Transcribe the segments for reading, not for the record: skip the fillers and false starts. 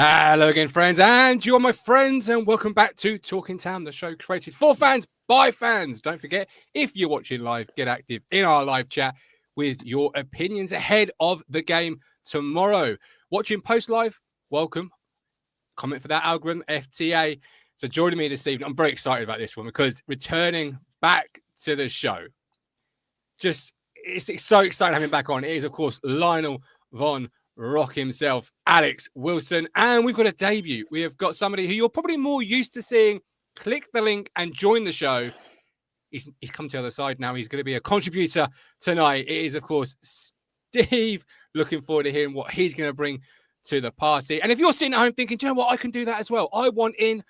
Hello again, friends, and you are my friends, and welcome back to Talking Town, the show created for fans by fans. Don't forget, if you're watching live, get active in our live chat with your opinions ahead of the game tomorrow. Watching post live, welcome. Comment for that algorithm, FTA. So joining me this evening, I'm very excited about this one because returning back to the show, it's so exciting having him back on. It is, of course, Lionel Von Rock himself, Alex Wilson, and we've got a debut. We have got somebody who you're probably more used to seeing. Click the link and join the show. He's come to the other side now. He's going to be a contributor tonight. It is, of course, Steve. Looking forward to hearing what he's going to bring to the party. And if you're sitting at home thinking, do you know what, I can do that as well. I want in.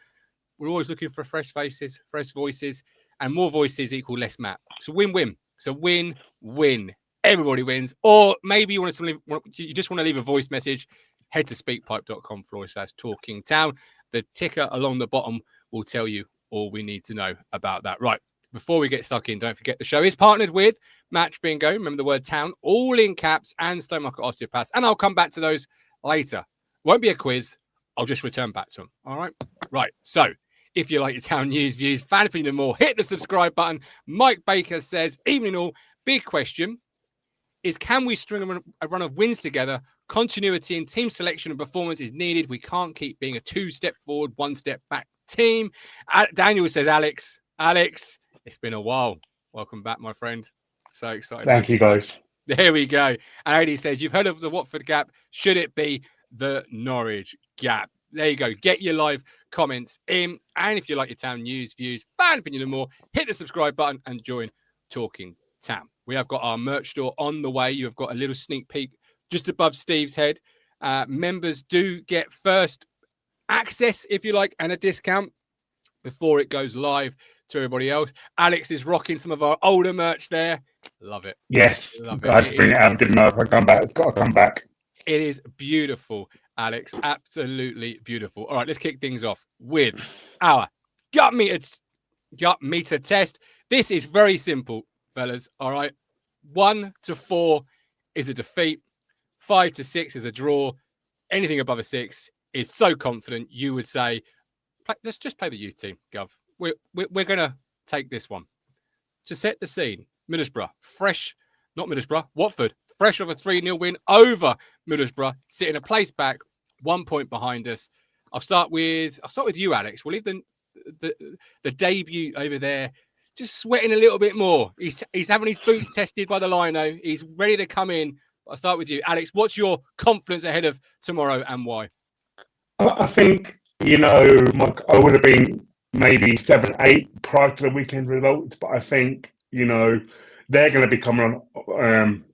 We're always looking for fresh faces, fresh voices, and more voices equal less map. So win-win. So win-win. Everybody wins. Or maybe you just want to leave a voice message. Head to speakpipe.com/talking town. The ticker along the bottom will tell you all we need to know about that. Right. Before we get stuck in, don't forget the show is partnered with Matchday. Remember the word town, all in caps, and Stowmarket Osteopaths. And I'll come back to those later. Won't be a quiz. I'll just return back to them. All right. Right. So if you like your town news, views, fan opinion and more, hit the subscribe button. Mike Baker says, evening all, big question is, can we string a run of wins together? Continuity in team selection and performance is needed. We can't keep being a 2-step forward, 1-step back team. Daniel says, Alex, it's been a while. Welcome back, my friend. So excited. Thank you, guys. There we go. And Eddie says, you've heard of the Watford gap. Should it be the Norwich gap? There you go. Get your live comments in. And if you like your town news, views, fan opinion and more, hit the subscribe button and join Talking Town. We have got our merch store on the way. You have got a little sneak peek just above Steve's head. Members do get first access, if you like, and a discount before it goes live to everybody else. Alex is rocking some of our older merch there. Love it. Yes. Love I had to bring it out. Didn't know if I come back. It's got to come back. It is beautiful, Alex. Absolutely beautiful. All right, let's kick things off with our gut meter test. This is very simple, fellas. All right. 1 to 4 is a defeat. 5 to 6 is a draw. Anything above a 6 is so confident you would say, let's just play the youth team, Gov. We're going to take this one. To set the scene, Watford, fresh off a 3-0 win over Middlesbrough, sitting a place back, 1 point behind us. I'll start with you, Alex. We'll leave the debut over there just sweating a little bit more. He's having his boots tested by the lino. He's ready to come in. I'll start with you, Alex. What's your confidence ahead of tomorrow and why? I think, I would have been maybe 7-8 prior to the weekend results, but I think, they're going to be coming on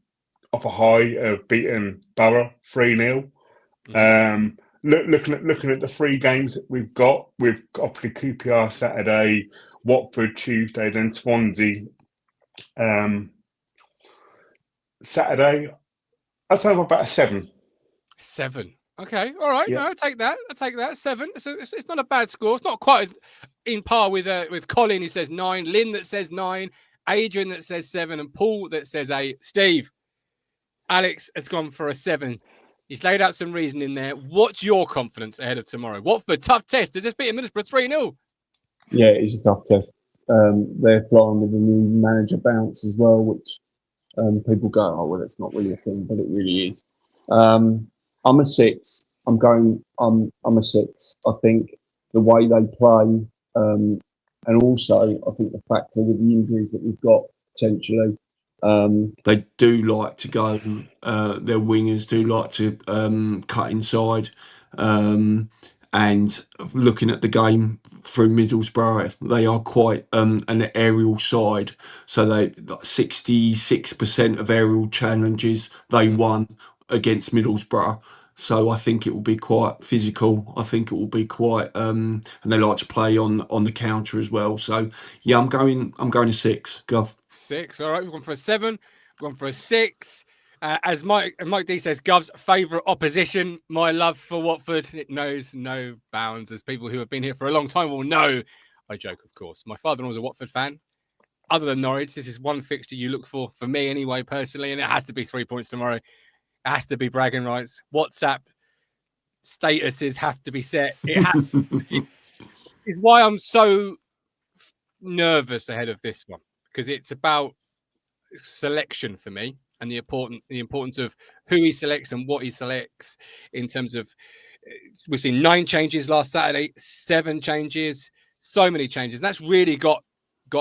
off a high of beating Borough 3-0. Looking at the 3 games that we've got obviously QPR Saturday, Watford Tuesday, then Swansea Saturday. I'd say about a 7. 7. Okay, all right. Yeah. No, I'll take that. 7. It's not a bad score. It's not quite in par with Colin, who says 9, Lynn that says 9, Adrian that says 7, and Paul that says 8. Steve, Alex has gone for a 7. He's laid out some reason in there. What's your confidence ahead of tomorrow? Watford, tough test. They just beat Middlesbrough 3-0. Yeah, it's a tough test. They're flying with a new manager bounce as well, which people go, oh, well, it's not really a thing, but it really is. I'm a 6. I'm a 6. I think the way they play, and also I think the factor with the injuries that we've got potentially. They do like to go, their wingers do like to cut inside. And looking at the game through Middlesbrough, they are quite an aerial side. So they 66% of aerial challenges they won against Middlesbrough. So I think it will be quite physical. I think it will be quite, and they like to play on the counter as well. So yeah, I'm going to 6. Gov. 6. All right, we've gone for a 7. We've gone for a 6. As Mike D says, Gov's favourite opposition. My love for Watford, it knows no bounds. As people who have been here for a long time will know. I joke, of course. My father-in-law was a Watford fan. Other than Norwich, this is one fixture you look for me anyway, personally, and it has to be 3 points tomorrow. It has to be bragging rights. WhatsApp statuses have to be set. It has. Is why I'm so nervous ahead of this one, because it's about selection for me and the importance of who he selects and what he selects in terms of. We've seen 9 changes last Saturday, 7 changes, so many changes. That's really got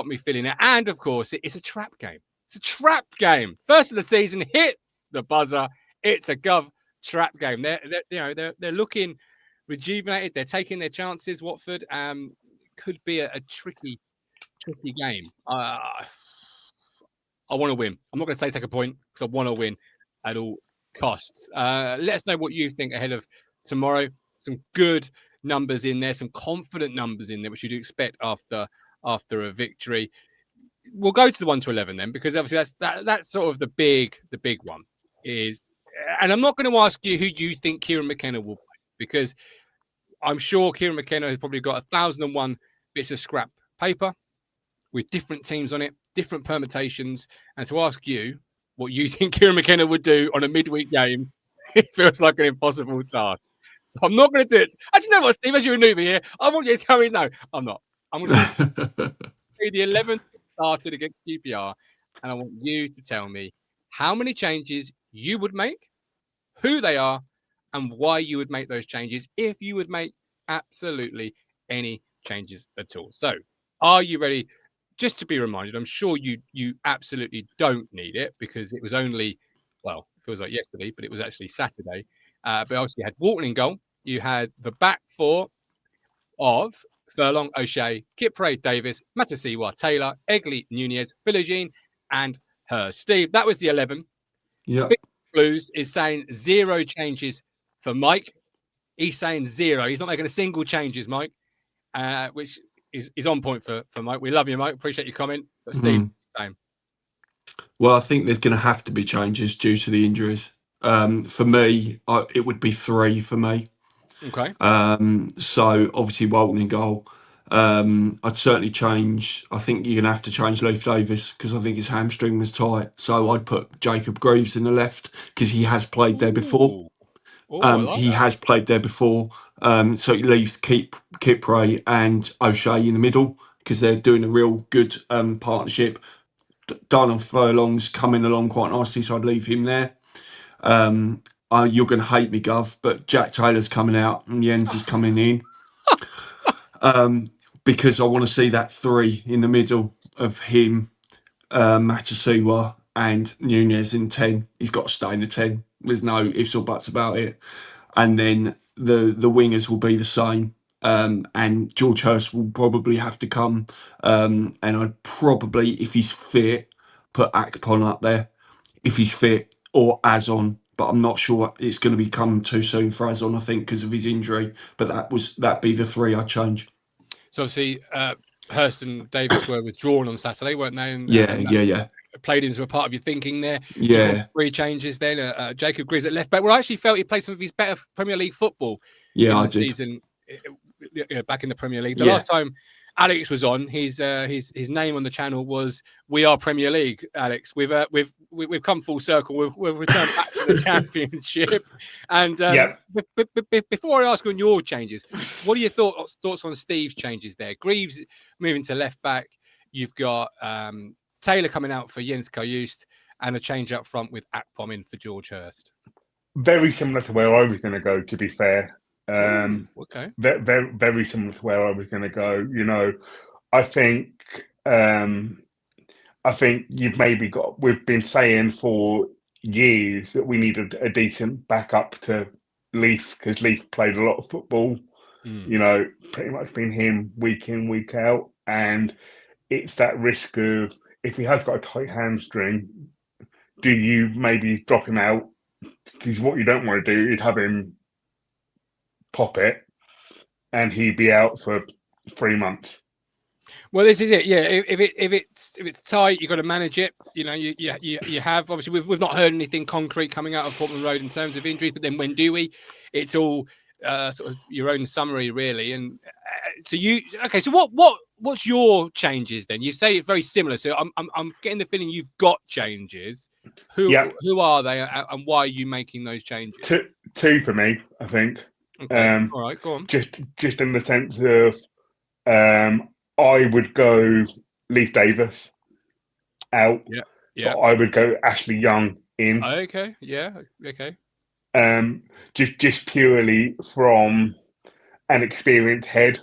me feeling it. And of course, it's a trap game. It's a trap game. First of the season, hit the buzzer. It's a gov trap game. They're looking rejuvenated. They're taking their chances. Watford could be a tricky game. I want to win. I'm not going to say take a point because I want to win at all costs. Let us know what you think ahead of tomorrow. Some good numbers in there, some confident numbers in there, which you'd expect after a victory. We'll go to the 1 to 11 then, because obviously that's sort of the big one is. And I'm not going to ask you who you think Kieran McKenna will play, because I'm sure Kieran McKenna has probably got 1,001 bits of scrap paper with different teams on it, different permutations, and to ask you what you think Kieran McKenna would do on a midweek game, it feels like an impossible task. So I'm not going to do it. Actually, you know what, Steve, as you're a newbie here, I want you to tell me no, I'm not. I'm going to say the 11th started against QPR, and I want you to tell me how many changes you would make, who they are, and why you would make those changes, if you would make absolutely any changes at all. So, are you ready? Just to be reminded, I'm sure you absolutely don't need it, because it was only, well, it feels like yesterday, but it was actually Saturday. But obviously you had Walton in goal. You had the back four of Furlong, O'Shea, Kipre, Davis, Matasiwa, Taylor, Egley, Nunez, Philogene, and Hurst. Steve, that was the 11. Yeah. Big Blues is saying 0 changes for Mike. He's saying 0. He's not making a single changes, Mike, which is on point for Mike. We love you, Mike. Appreciate your comment. But Steve, same. Well, I think there's going to have to be changes due to the injuries. For me, it would be 3 for me. Okay. So obviously Walton in goal. I'd certainly change. I think you're going to have to change Leif Davis, because I think his hamstring was tight. So I'd put Jacob Greaves in the left, because he has played there before. He has played there before. So it leaves Kipre and O'Shea in the middle, because they're doing a real good partnership. Darnell Furlong's coming along quite nicely, so I'd leave him there. You're going to hate me, Gov, but Jack Taylor's coming out and Jens is coming in. Because I want to see that 3 in the middle of him, Matasiwa and Nunez in 10. He's got to stay in the 10. There's no ifs or buts about it. And then the wingers will be the same. And George Hurst will probably have to come. And I'd probably, if he's fit, put Akpon up there. If he's fit, or Azon. But I'm not sure it's going to become too soon for Azon, I think, because of his injury. But that'd be the 3 I'd change. So obviously, Hurst and Davis were withdrawn on Saturday, weren't they? And, yeah. Played into a part of your thinking there. Yeah. 3 changes then. Jacob Greaves at left back. Well, I actually felt he played some of his better Premier League football. Yeah, in the season, back in the Premier League. The last time Alex was on, his name on the channel was "We Are Premier League." Alex, we've come full circle. We've returned back to the Championship. And before I ask on your changes, what are your thoughts on Steve's changes there? Greaves moving to left back. You've got Taylor coming out for Jens Kajust, and a change up front with Akpom in for George Hurst. Very similar to where I was going to go, to be fair. Okay. Very, very similar to where I was going to go. You know, I think you've maybe got. We've been saying for years that we needed a decent backup to Leif, because Leif played a lot of football. You know, pretty much been him week in, week out, and it's that risk of, if he has got a tight hamstring, do you maybe drop him out? Because what you don't want to do is have him pop it and he'd be out for 3 months. Well, this is it. Yeah, if it's tight, you've got to manage it. You know, you have, obviously we've not heard anything concrete coming out of Portman Road in terms of injuries, but then when do we? It's all sort of your own summary, really. And so what's your changes then? You say it's very similar, so I'm getting the feeling you've got changes. Who are they, and why are you making those changes? Two for me, I think. Okay. All right. Go on. Just in the sense of, I would go Leif Davis out. Yeah. But Yeah. I would go Ashley Young in. Okay. Yeah. Okay. Just purely from an experienced head.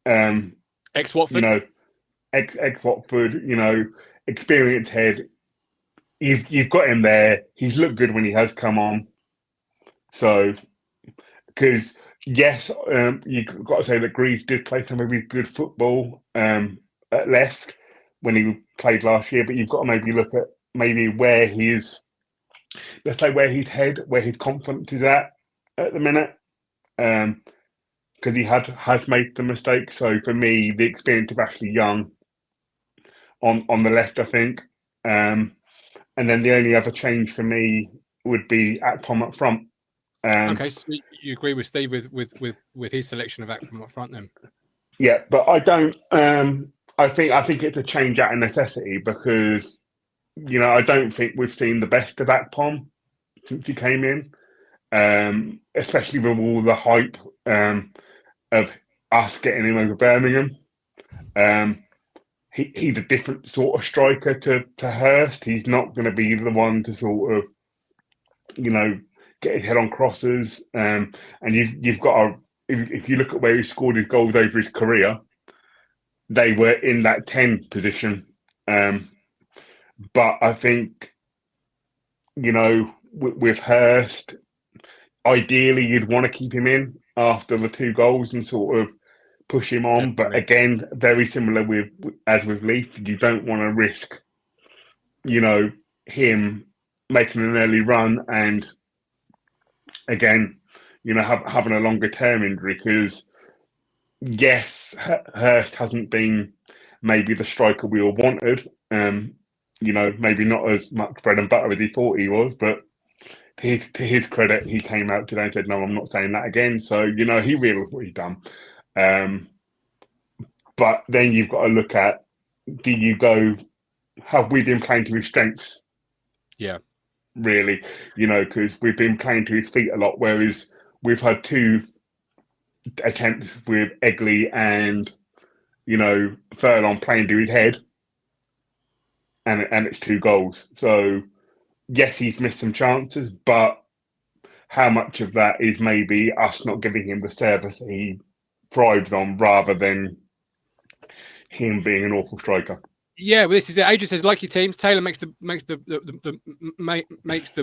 Ex You Watford. know, ex Watford. You know, experienced head. You've got him there. He's looked good when he has come on. So, because yes, you've got to say that Greaves did play some really good football at left when he played last year. But you've got to maybe look at maybe where his, let's say where his head, where his confidence is at the minute. Because he has made the mistake. So for me, the experience of Ashley Young on the left, I think. And then the only other change for me would be Akpom up front. Okay, so you agree with Steve with his selection of Akpom up front then? Yeah, but I don't. I think it's a change out of necessity because I don't think we've seen the best of Akpom since he came in, especially with all the hype of us getting him over Birmingham. He's a different sort of striker to Hurst. He's not going to be the one to sort of, get his head on crosses. And you've got to, if you look at where he scored his goals over his career, they were in that 10 position. But I think, with Hurst, ideally you'd want to keep him in after the 2 goals and sort of push him on. Definitely. But again, very similar as with Leaf, you don't want to risk, him making an early run and again, having a longer term injury because yes, Hurst hasn't been maybe the striker we all wanted. Maybe not as much bread and butter as he thought he was, but to his credit, he came out today and said, "No, I'm not saying that again." So he realised what he'd done. But then you've got to look at: do you go? Have we been playing to his strengths? Yeah, really, because we've been playing to his feet a lot, whereas we've had 2 attempts with Egley and Furlong playing to his head, and it's 2 goals. So yes, he's missed some chances, but how much of that is maybe us not giving him the service he thrives on, rather than him being an awful striker? Yeah, well, this is it. Adrian says, like your teams, Taylor makes the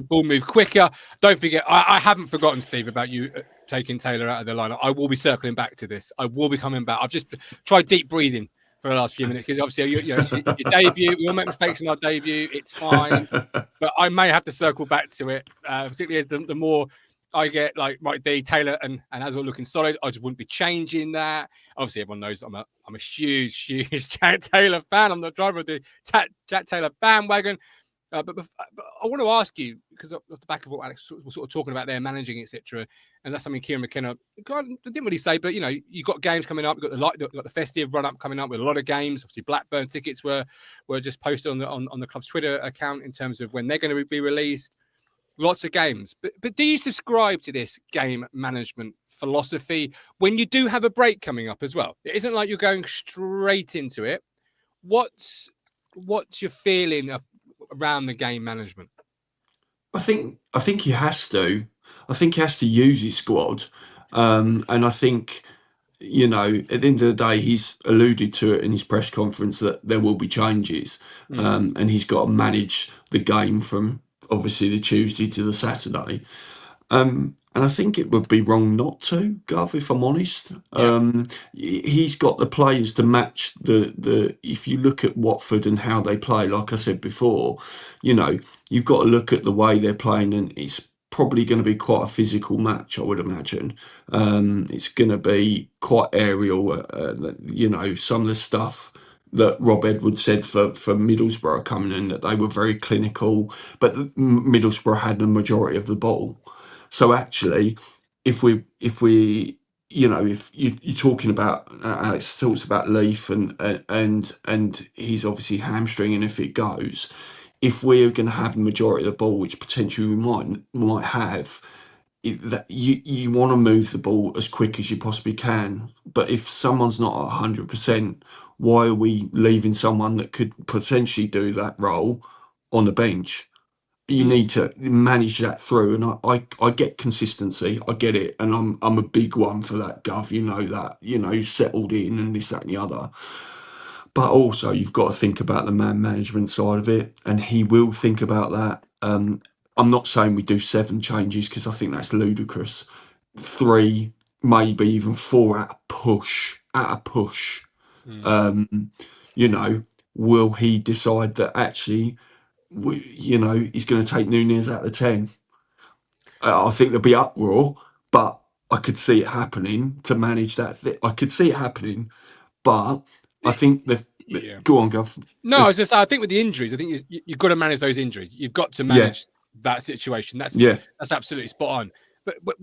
ball move quicker. Don't forget, I haven't forgotten, Steve, about you taking Taylor out of the lineup. I will be circling back to this. I will be coming back. I've just tried deep breathing for the last few minutes because obviously it's your debut. We all make mistakes in our debut. It's fine, but I may have to circle back to it, particularly as the more I get like Mike D, Taylor, and Azor looking solid. I just wouldn't be changing that. Obviously, everyone knows I'm a huge Jack Taylor fan. I'm the driver of the Jack Taylor bandwagon. But I want to ask you, because off the back of what Alex was sort of talking about there, managing, etc., and that's something Kieran McKenna didn't really say, but you've got games coming up. You've got the festive run up coming up with a lot of games. Obviously, Blackburn tickets were just posted on the club's Twitter account in terms of when they're going to be released. Lots of games, but do you subscribe to this game management philosophy when you do have a break coming up as well? It isn't like you're going straight into it. What's your feeling around the game management? I think he has to. I think he has to use his squad, and I think at the end of the day, he's alluded to it in his press conference that there will be changes, and he's got to manage the game from obviously the Tuesday to the Saturday. And I think it would be wrong not to, Gov, if I'm honest. Yeah. He's got the players to match the. If you look at Watford and how they play, like I said before, you've got to look at the way they're playing, and it's probably going to be quite a physical match, I would imagine. It's going to be quite aerial. Some of the stuff that Rob Edwards said for Middlesbrough coming in, that they were very clinical, but Middlesbrough had the majority of the ball. So actually, if you're talking about, Alex talks about Leaf and he's obviously hamstringing if it goes. If we're going to have the majority of the ball, which potentially we might have, that you want to move the ball as quick as you possibly can. But if someone's not 100%, why are we leaving someone that could potentially do that role on the bench? You need to manage that through, and I get consistency. I get it, and I'm a big one for that, Gov. You know that. You know, settled in and this, that, and the other. But also, you've got to think about the man management side of it, and he will think about that. I'm not saying we do 7 changes because I think that's ludicrous. 3, maybe even 4 at a push. At a push. You know, will he decide that actually, you know, he's going to take Nunez out of 10? I think there'll be uproar, but I could see it happening to manage that. I could see it happening, but I think the go on, Gov. No, I was just. I think with the injuries, I think you've got to manage those injuries. You've got to manage that situation. That's absolutely spot on. But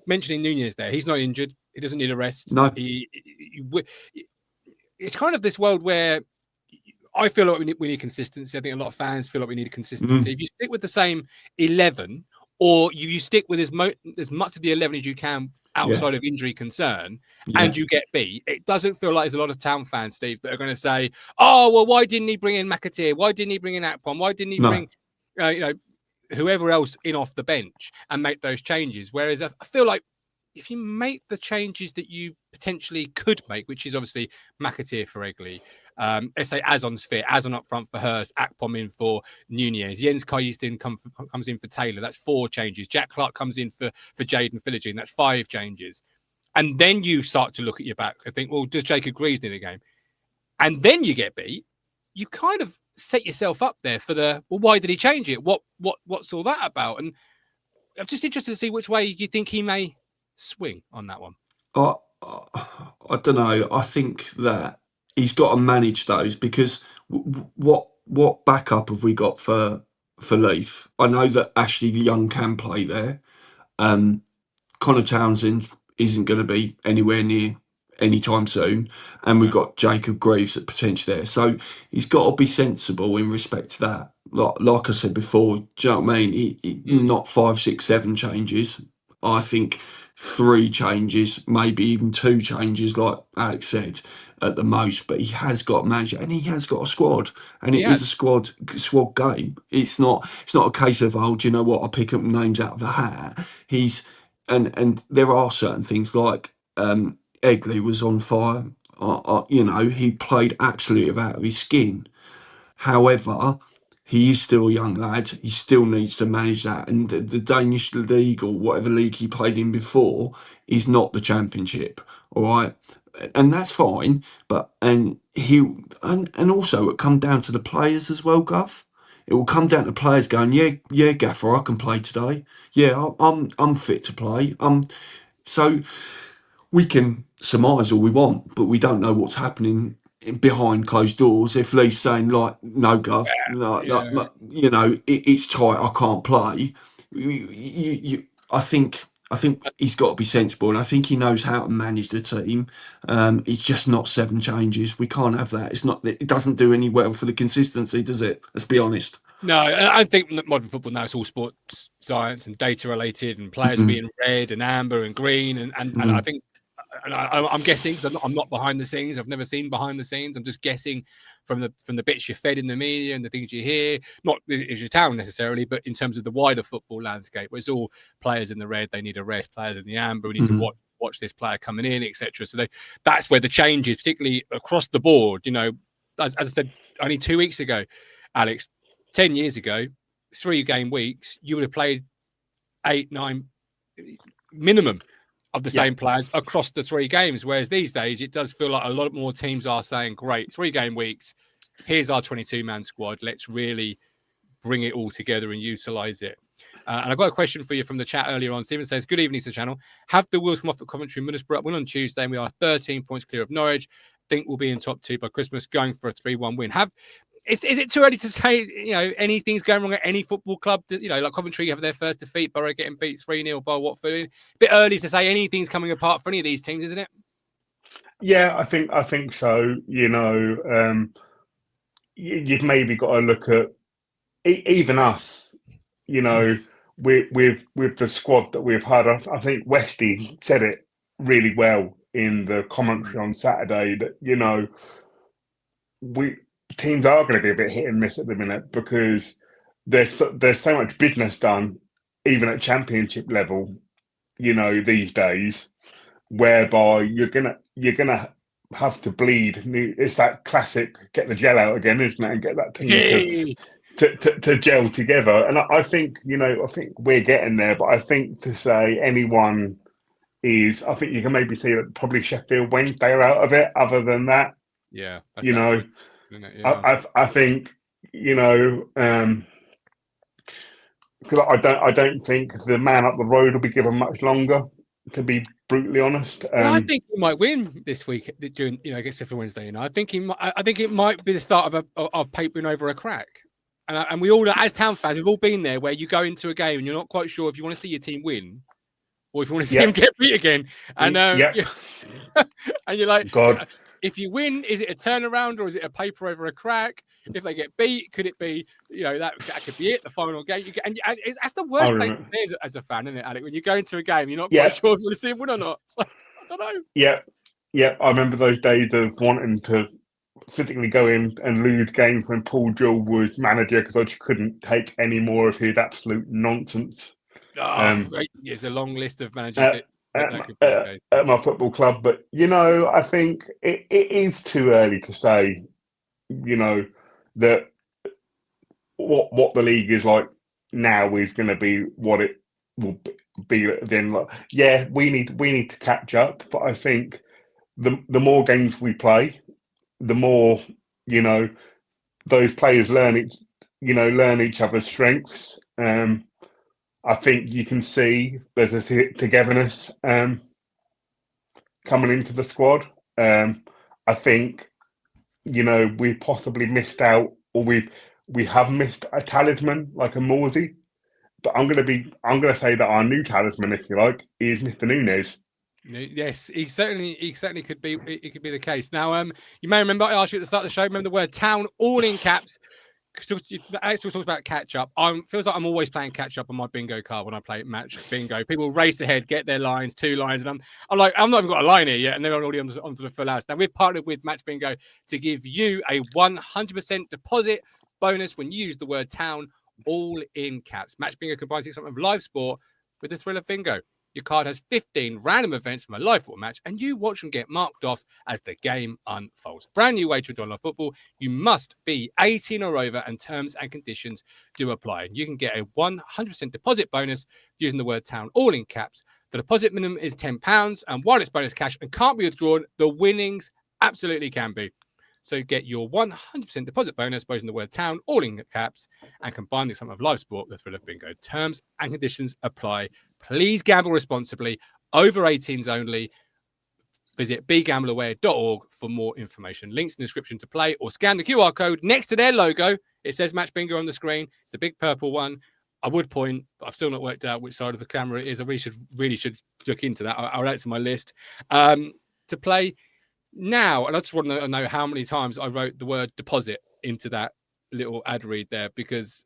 mentioning Nunez there, he's not injured. He doesn't need a rest. No, it's kind of this world where I feel like we need consistency. I think a lot of fans feel like we need consistency. If you stick with the same 11, or you stick with as much of the 11 as you can outside of injury concern, and you get beat, it doesn't feel like there's a lot of Town fans, Steve, that are going to say, "Oh, well, why didn't he bring in McAteer? Why didn't he bring in Akpom? Why didn't he bring, whoever else in off the bench and make those changes?" Whereas I feel like if you make the changes that you potentially could make, which is obviously McAteer for Egley, let's say Azon's fit, Azon up front for Hurst, Akpom in for Nunez, Jens Kajistin comes in for Taylor, that's 4 changes. Jack Clark comes in for Jaden Philogene, that's 5 changes. And then you start to look at your back and think, well, does Jacob Greaves in the game? And then you get beat. You kind of set yourself up there for why did he change it? What's all that about? And I'm just interested to see which way you think he may swing on that one. I don't know. I think that he's got to manage those because what backup have we got for Leaf? I know that Ashley Young can play there. Connor Townsend isn't going to be anywhere near anytime soon, and we've got Jacob Greaves at potential there. So he's got to be sensible in respect to that. Like I said before, do you know what I mean? Not 5, 6, 7 changes. I think 3 changes, maybe even 2 changes, like Alex said, at the most. But he has got a manager, and he has got a squad, and it is a squad game. It's not a case of, oh, do you know what? I pick up names out of the hat. And there are certain things like Egley was on fire. You know, he played absolutely out of his skin. However, he is still a young lad. He still needs to manage that. And the Danish league, or whatever league he played in before, is not the Championship. All right. And that's fine. And also it come down to the players as well, Gov. It will come down to players going, yeah, Gaffer, I can play today. Yeah, I'm fit to play. So we can surmise all we want, but we don't know what's happening behind closed doors. If Lee's saying like, no, Gov, you know, it's tight, I can't play. I think he's got to be sensible, and I think he knows how to manage the team. It's just not 7 changes. We can't have that. It doesn't do any well for the consistency, does it? Let's be honest. No, I think modern football now, it's all sports science and data related, and players will be in red and amber and green, and I think, and I'm guessing because I'm not behind the scenes. I've never seen behind the scenes. I'm just guessing from the bits you're fed in the media and the things you hear. Not as your Town necessarily, but in terms of the wider football landscape, where it's all players in the red, they need a rest. Players in the amber, we need to watch this player coming in, etc. So that's where the changes, particularly across the board. You know, as I said only 2 weeks ago, Alex, 10 years ago, 3 game weeks, you would have played 8, 9 minimum of the same players across the 3 games. Whereas these days, it does feel like a lot more teams are saying, great, 3 game weeks, here's our 22-man squad. Let's really bring it all together and utilize it. And I've got a question for you from the chat earlier on. Stephen says, good evening to the channel. Have the wheels come off at Coventry and Middlesbrough? Win on Tuesday, and we are 13 points clear of Norwich. Think we'll be in top 2 by Christmas, going for a 3-1 win. Is it too early to say, you know, anything's going wrong at any football club? You know, like Coventry have their first defeat, Borough getting beat 3-0 by Watford. A bit early to say anything's coming apart for any of these teams, isn't it? Yeah, I think so. You know, you've maybe got to look at even us. You know, with the squad that we've had, I think Westy said it really well in the commentary on Saturday that, you know, teams are going to be a bit hit and miss at the minute because there's so much business done, even at championship level, you know, these days, whereby you're gonna have to bleed. It's that classic get the gel out again, isn't it, and get that team to gel together. And I think, you know, I think we're getting there, but I think to say anyone is, I think you can maybe see that probably Sheffield Wednesday are out of it. Other than that, yeah, you know, point, isn't it? Yeah. I think, you know, because I don't think the man up the road will be given much longer, to be brutally honest. Well, I think he might win this week during, you know, against Sheffield Wednesday. You know, I think it might be the start of papering over a crack. And we all, as town fans, we've all been there where you go into a game and you're not quite sure if you want to see your team win or if you want to see him get beat again. And and you're like, God, if you win, is it a turnaround or is it a paper over a crack? If they get beat, could it be, you know, that could be it, the final game? And that's the worst place to be as a fan, isn't it, Alec? When you go into a game, you're not quite sure if you want to see him win or not. So, I don't know. Yeah. I remember those days of wanting to physically go in and lose games when Paul Jewell was manager because I just couldn't take any more of his absolute nonsense. There's a long list of managers at my football club, but you know, I think it is too early to say, you know, that what the league is like now is going to be what it will be again. Like, yeah, we need to catch up, but I think the more games we play, the more, you know, those players learn each other's strengths. I think you can see there's a togetherness coming into the squad. I think, you know, we possibly missed out, or we have missed a talisman like a Morsey. But I'm gonna say that our new talisman, if you like, is Mr. Nunes. Yes, he certainly could be. It could be the case. Now, you may remember I asked you at the start of the show. Remember the word "town" all in caps. Alex talks about catch up. Feels like I'm always playing catch up on my bingo card when I play match bingo. People race ahead, get their lines, 2 lines, and I'm like, I'm not even got a line here yet, and they're already onto the full house. Now we've partnered with Match Bingo to give you a 100% deposit bonus when you use the word "town" all in caps. Match Bingo combines the excitement of live sport with the thrill of bingo. Your card has 15 random events from a live football match, and you watch them get marked off as the game unfolds. Brand new way to enjoy live football. You must be 18 or over, and terms and conditions do apply. And you can get a 100% deposit bonus using the word "town" all in caps. The deposit minimum is £10, and while it's bonus cash and can't be withdrawn, the winnings absolutely can be. So get your 100% deposit bonus by using the word "town" all in caps and combine the excitement of live sport with the thrill of bingo. Terms and conditions apply. Please gamble responsibly. Over 18s only. Visit begambleaware.org for more information. Links in the description to play, or scan the QR code next to their logo. It says Match Bingo on the screen. It's the big purple one. I would point, but I've still not worked out which side of the camera it is. I really should look into that. I'll add it to my list to play now. And I just want to know how many times I wrote the word deposit into that little ad read there, because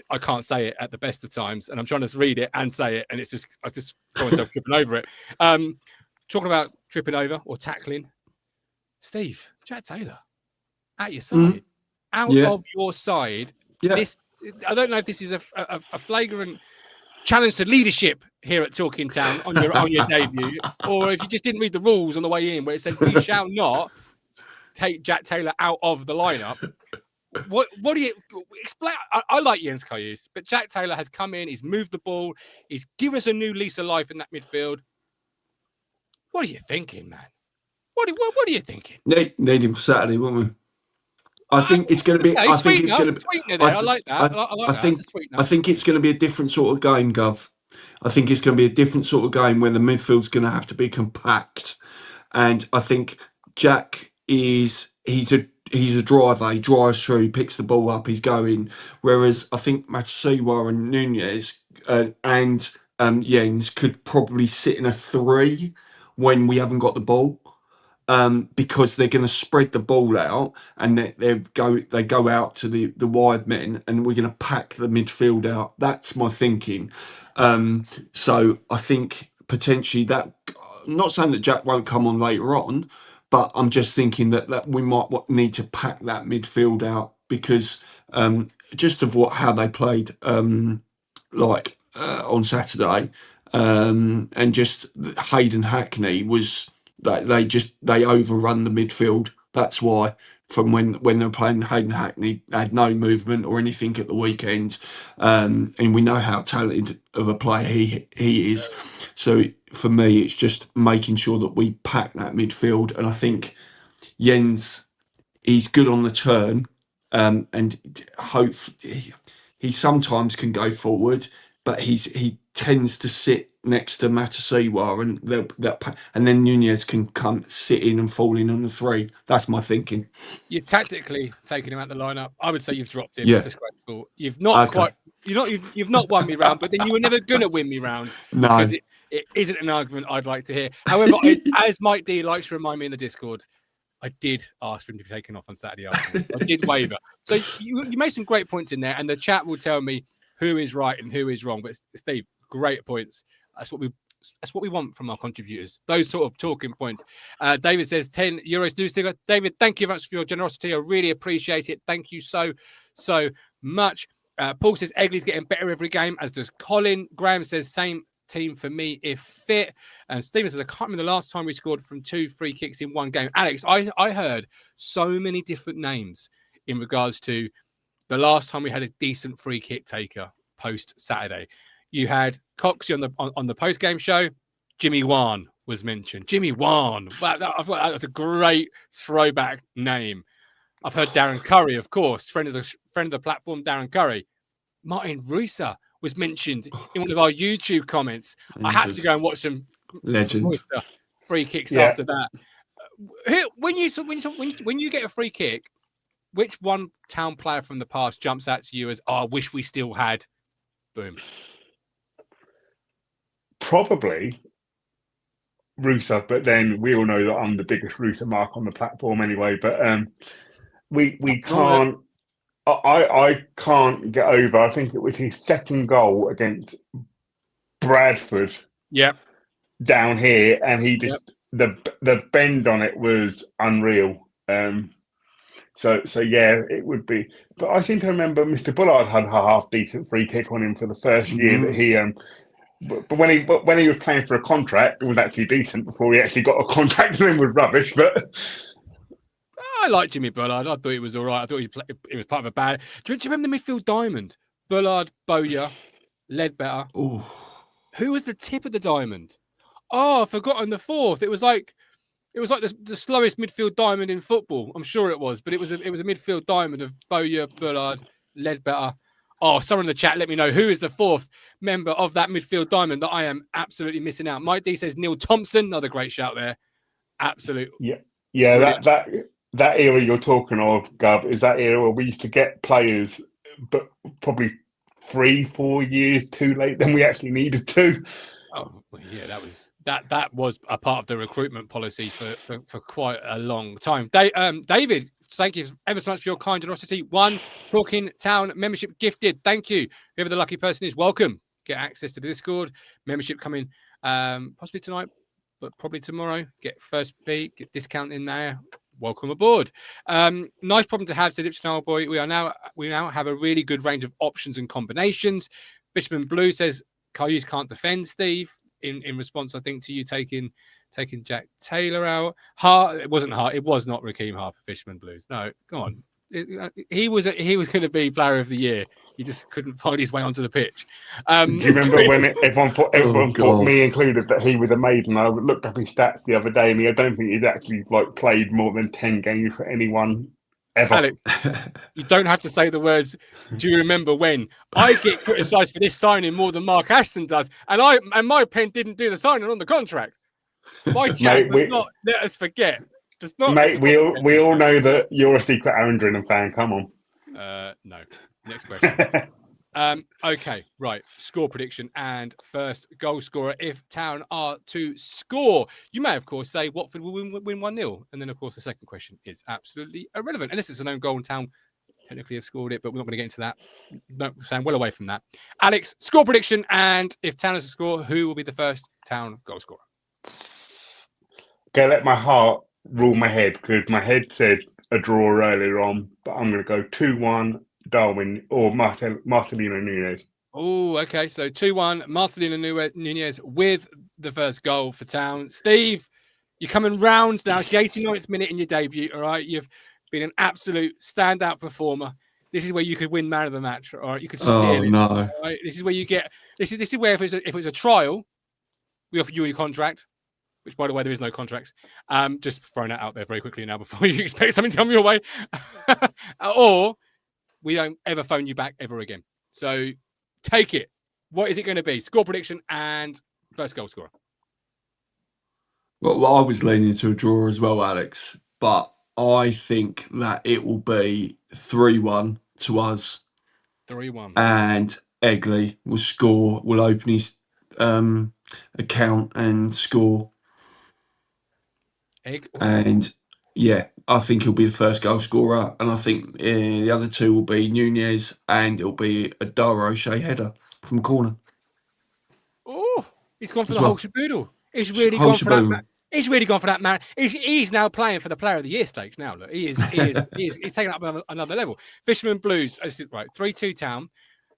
I can't say it at the best of times, and I'm trying to read it and say it, and I just find myself tripping over it. Talking about tripping over or tackling, Steve, Jack Taylor at your side, of your side. This, I don't know if this is a flagrant challenge to leadership here at Talking Town on your debut, or if you just didn't read the rules on the way in, where it says we shall not take Jack Taylor out of the lineup. What do you explain? I like Jens Kajus, but Jack Taylor has come in, he's moved the ball, he's given us a new lease of life in that midfield. What are you thinking, man? What are you thinking? Need him for Saturday, won't we? I think it's going to be. I think it's going to be. I like that. I think it's going to be a different sort of game, Gov. I think it's going to be a different sort of game where the midfield's going to have to be compact, and I think Jack he's a driver. He drives through, he picks the ball up, he's going. Whereas I think Matsuwa and Nunez and Jens could probably sit in a 3 when we haven't got the ball, because they're going to spread the ball out and they go out to the wide men, and we're going to pack the midfield out. That's my thinking. So I think potentially that, I'm not saying that Jack won't come on later on, but I'm just thinking that we might need to pack that midfield out because just of how they played on Saturday, and just Hayden Hackney was that they overrun the midfield. That's why from when they were playing, Hayden Hackney had no movement or anything at the weekend, and we know how talented of a player he is. So for me, it's just making sure that we pack that midfield, and I think Jens, he's good on the turn, and hopefully he sometimes can go forward, but he tends to sit next to Matasiwa, and then Nunez can come sit in and fall in on the 3. That's my thinking. You're tactically taking him out the lineup. I would say you've dropped him. Yeah. It's disgraceful. You've not Okay. quite. You've not won me round, but then you were never going to win me round No. because it isn't an argument I'd like to hear. However, as Mike D likes to remind me in the Discord, I did ask for him to be taken off on Saturday afternoon. I did waver. So you made some great points in there, and the chat will tell me who is right and who is wrong. But Steve, great points. That's what we want from our contributors. Those sort of talking points. David says €10 do sticker. David, thank you very much for your generosity. I really appreciate it. Thank you so much. Paul says Egley's getting better every game, as does Colin. Graham says same team for me if fit. And Stephen says I can't remember the last time we scored from 2 free kicks in one game. Alex, I heard so many different names in regards to the last time we had a decent free kick taker post Saturday. You had Coxie on the post game show. Jimmy Wan was mentioned. Jimmy Wan. I thought that was a great throwback name. I've heard Darren Curry, of course, friend of the platform, Darren Curry. Martin Ruisa was mentioned in one of our YouTube comments. I had to go and watch some legend Ruisa free kicks after that. When you get a free kick, which one town player from the past jumps out to you as, I wish we still had? Boom. Probably Rusa, but then we all know that I'm the biggest Rusa mark on the platform anyway. But we can't. I can't get over. I think it was his second goal against Bradford. Yep. Down here, and he just the bend on it was unreal. So yeah, it would be. But I seem to remember Mr. Bullard had a half decent free kick on him for the first year that he. But when he was playing for a contract, it was actually decent before he actually got a contract, and then was rubbish. But I like Jimmy Bullard. I thought he was all right. I thought it was part of a bad. Do you remember the midfield diamond? Bullard, Bowyer, Ledbetter. Oh, who was the tip of the diamond? Oh, I've forgotten the fourth. It was like the slowest midfield diamond in football. I'm sure it was, but it was a midfield diamond of Bowyer, Bullard, Ledbetter. Oh, someone in the chat, let me know who is the fourth member of that midfield diamond that I am absolutely missing out. Mike D says Neil Thompson. Another great shout there. Absolute. Yeah. That era you're talking of, Gov, is that era where we used to get players, but probably 3-4 years too late than we actually needed to. Oh well, yeah, that was a part of the recruitment policy for quite a long time. David, thank you ever so much for your kind generosity. 1 Talking Town membership gifted. Thank you. Whoever the lucky person is, welcome. Get access to the Discord membership coming possibly tonight, but probably tomorrow. Get first peek, get discount in there. Welcome aboard. Nice problem to have, says Ipswich Town Boy. We now have a really good range of options and combinations. Fishman Blue says Cayuse can't defend, Steve. In response, I think, to you taking Jack Taylor out. Hart, it wasn't Hart. It was not Raheem Harper. Fishman Blues. No, go on. He was going to be Player of the Year. He just couldn't find his way onto the pitch. Do you remember when everyone thought, me included, that he was amazing? I looked up his stats the other day, and I don't think he'd actually played more than 10 games for anyone ever. Alex, you don't have to say the words. Do you remember when? I get criticised for this signing more than Mark Ashton does, and my pen didn't do the signing on the contract. My chat does not let us forget. We all know that you're a secret Aaron Drinham fan. Come on. No. Next question. Okay, right. Score prediction and first goal scorer if Town are to score. You may, of course, say Watford will win 1-0. And then, of course, the second question is absolutely irrelevant. Unless it's an own goal and Town technically have scored it, but we're not going to get into that. No, saying well away from that. Alex, score prediction, and if Town has a score, who will be the first Town goal scorer? Okay, let my heart rule my head, because my head said a draw earlier on, but I'm going to go 2-1 Darwin or Marcelino Nunez. Oh, okay. So 2-1 Marcelino Nunez with the first goal for Town. Steve, you're coming round now. It's the 89th minute in your debut. All right. You've been an absolute standout performer. This is where you could win man of the match. All right. You could steal it. No. All right? This is where you get. This is where if it was a trial, we offer you your contract. Which, by the way, there is no contracts. Just throwing that out there very quickly now before you expect something to come your way. Or we don't ever phone you back ever again. So take it. What is it going to be? Score prediction and first goal scorer. Well, I was leaning to a draw as well, Alex, but I think that it will be 3-1 to us. 3-1. And Egley will open his account and score. And yeah, I think he'll be the first goal scorer, and I think the other two will be Nunez, and it'll be a Dara O'Shea header from the corner. Oh, he's gone for the whole shaboodle. He's really gone for that. He's really gone for that man. He's now playing for the Player of the Year stakes. Now, look, he's taking up another level. Fisherman Blues, right? 3-2 Town.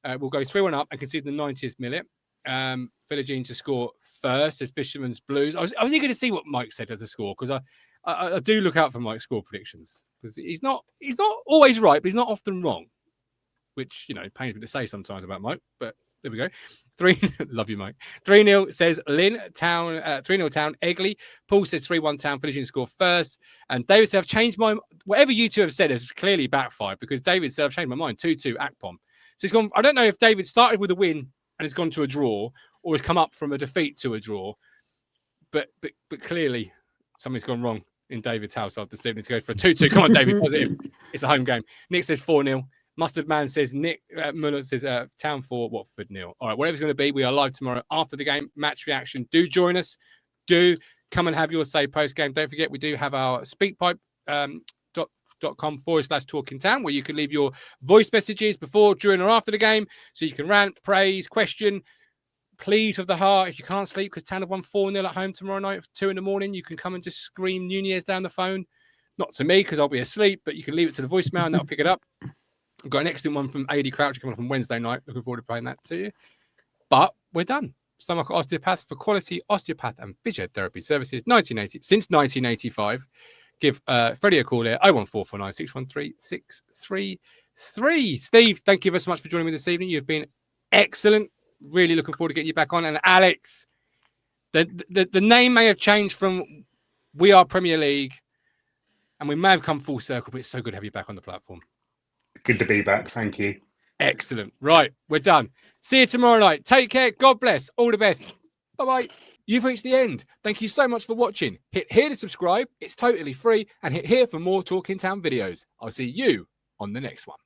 We'll go 3-1 up and concede the 90th minute. Philogene to score first as Fisherman's Blues. I was eager to see what Mike said as a score, because I do look out for Mike's score predictions, because he's not always right, but he's not often wrong, which pains me to say sometimes about Mike. But there we go. 3 love you, Mike. 3-0 says Lynn Town. 3-0 Town. Egley. Paul says 3-1 Town. Philogene to score first. And David said, I've changed my whatever you two have said has clearly backfired, because David said, I've changed my mind. 2-2 Akpom. So he's gone. I don't know if David started with a win and has gone to a draw, or has come up from a defeat to a draw. But clearly something's gone wrong in David's household this evening to go for a 2-2. Come on, David, positive. It's a home game. Nick says 4-0. Mustard Man says Muller says Town 4, Watford 0. All right, whatever it's going to be, we are live tomorrow after the game. Match reaction. Do join us. Do come and have your say post game. Don't forget, we do have our speakpipe.com/talking town, where you can leave your voice messages before, during, or after the game, so you can rant, praise, question, pleas of the heart. If you can't sleep because Town have won 4-0 at home tomorrow night at 2 a.m, you can come and just scream Nunez down the phone. Not to me, because I'll be asleep, but you can leave it to the voicemail and that'll pick it up. I've got an excellent one from AD Crouch coming up on Wednesday night. Looking forward to playing that to you. But we're done. Stowmarket Osteopaths, for quality osteopath and physiotherapy services since 1985. Give Freddie a call here, 01449 613 633. Steve, thank you very much for joining me this evening. You've been excellent. Really looking forward to getting you back on. And Alex, the name may have changed from We Are Premier League, and we may have come full circle, but it's so good to have you back on the platform. Good to be back. Thank you. Excellent. Right, we're done. See you tomorrow night. Take care. God bless. All the best. Bye-bye. You've reached the end. Thank you so much for watching. Hit here to subscribe. It's totally free. And hit here for more Talking Town videos. I'll see you on the next one.